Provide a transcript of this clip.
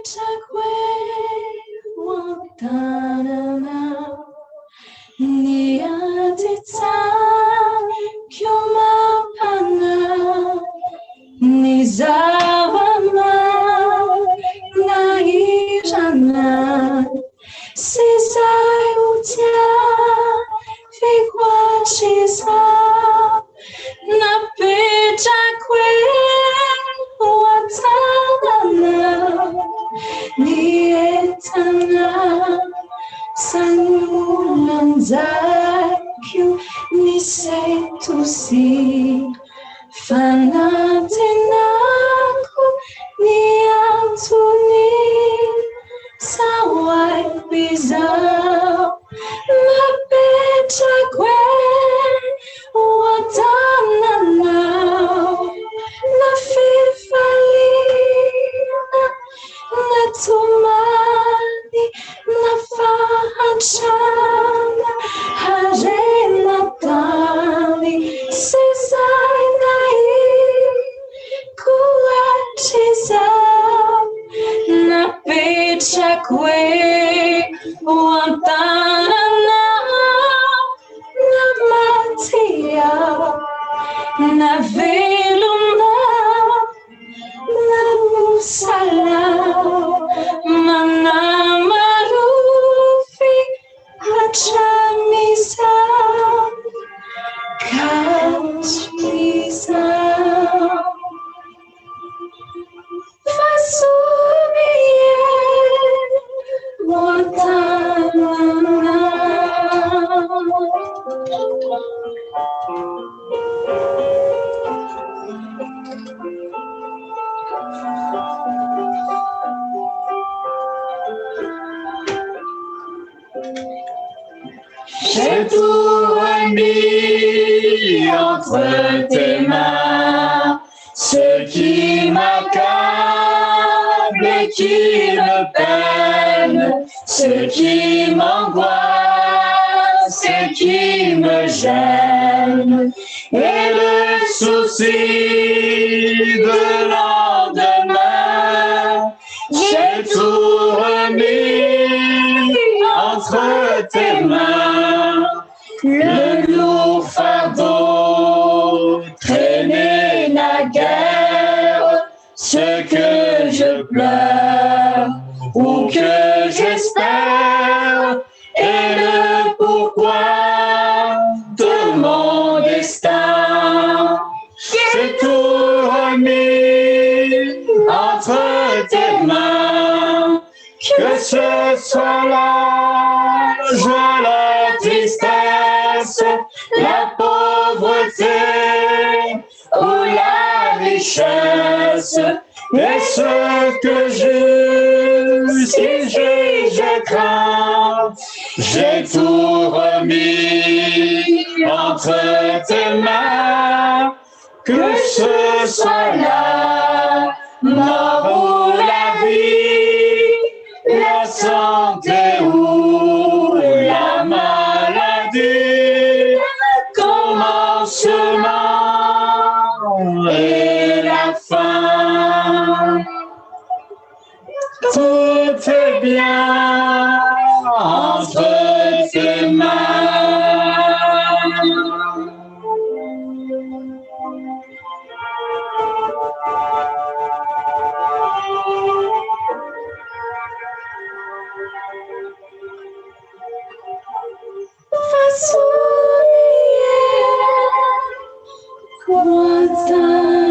chakwe watanana ni atita kyomapana ni zavama na ijana sisai utia fikwa chisa na pecha kwe watanana ni etana sanulan zakyu ni setusi fanatenaku ni antuni sawai bizao na pecha kwe watanana na fifalina na tumani na fahachana hajena tani sisai nai kuachiza na pecha kwe watanana na matia na veluna na musala mana marufi hachamisa kachmisa fasumie watanana. J'ai tout remis entre tes mains, ce qui m'accable et qui me peine, ce qui m'angoisse et qui me gêne, et le souci de lendemain. J'ai tout remis entre tes mains, le lourd fardeau traîné naguère, ce que je pleure ou que j'espère, et le pourquoi de mon destin. J'ai tout remis entre tes mains, que ce soit l'âge, la tristesse, la pauvreté ou la richesse, et ce que si je crains, j'ai tout remis entre tes mains, que ce soit la mort ou la vie, la santé ou la maladie, commencement et la fin. Tout est bien entre tes mains. Watanana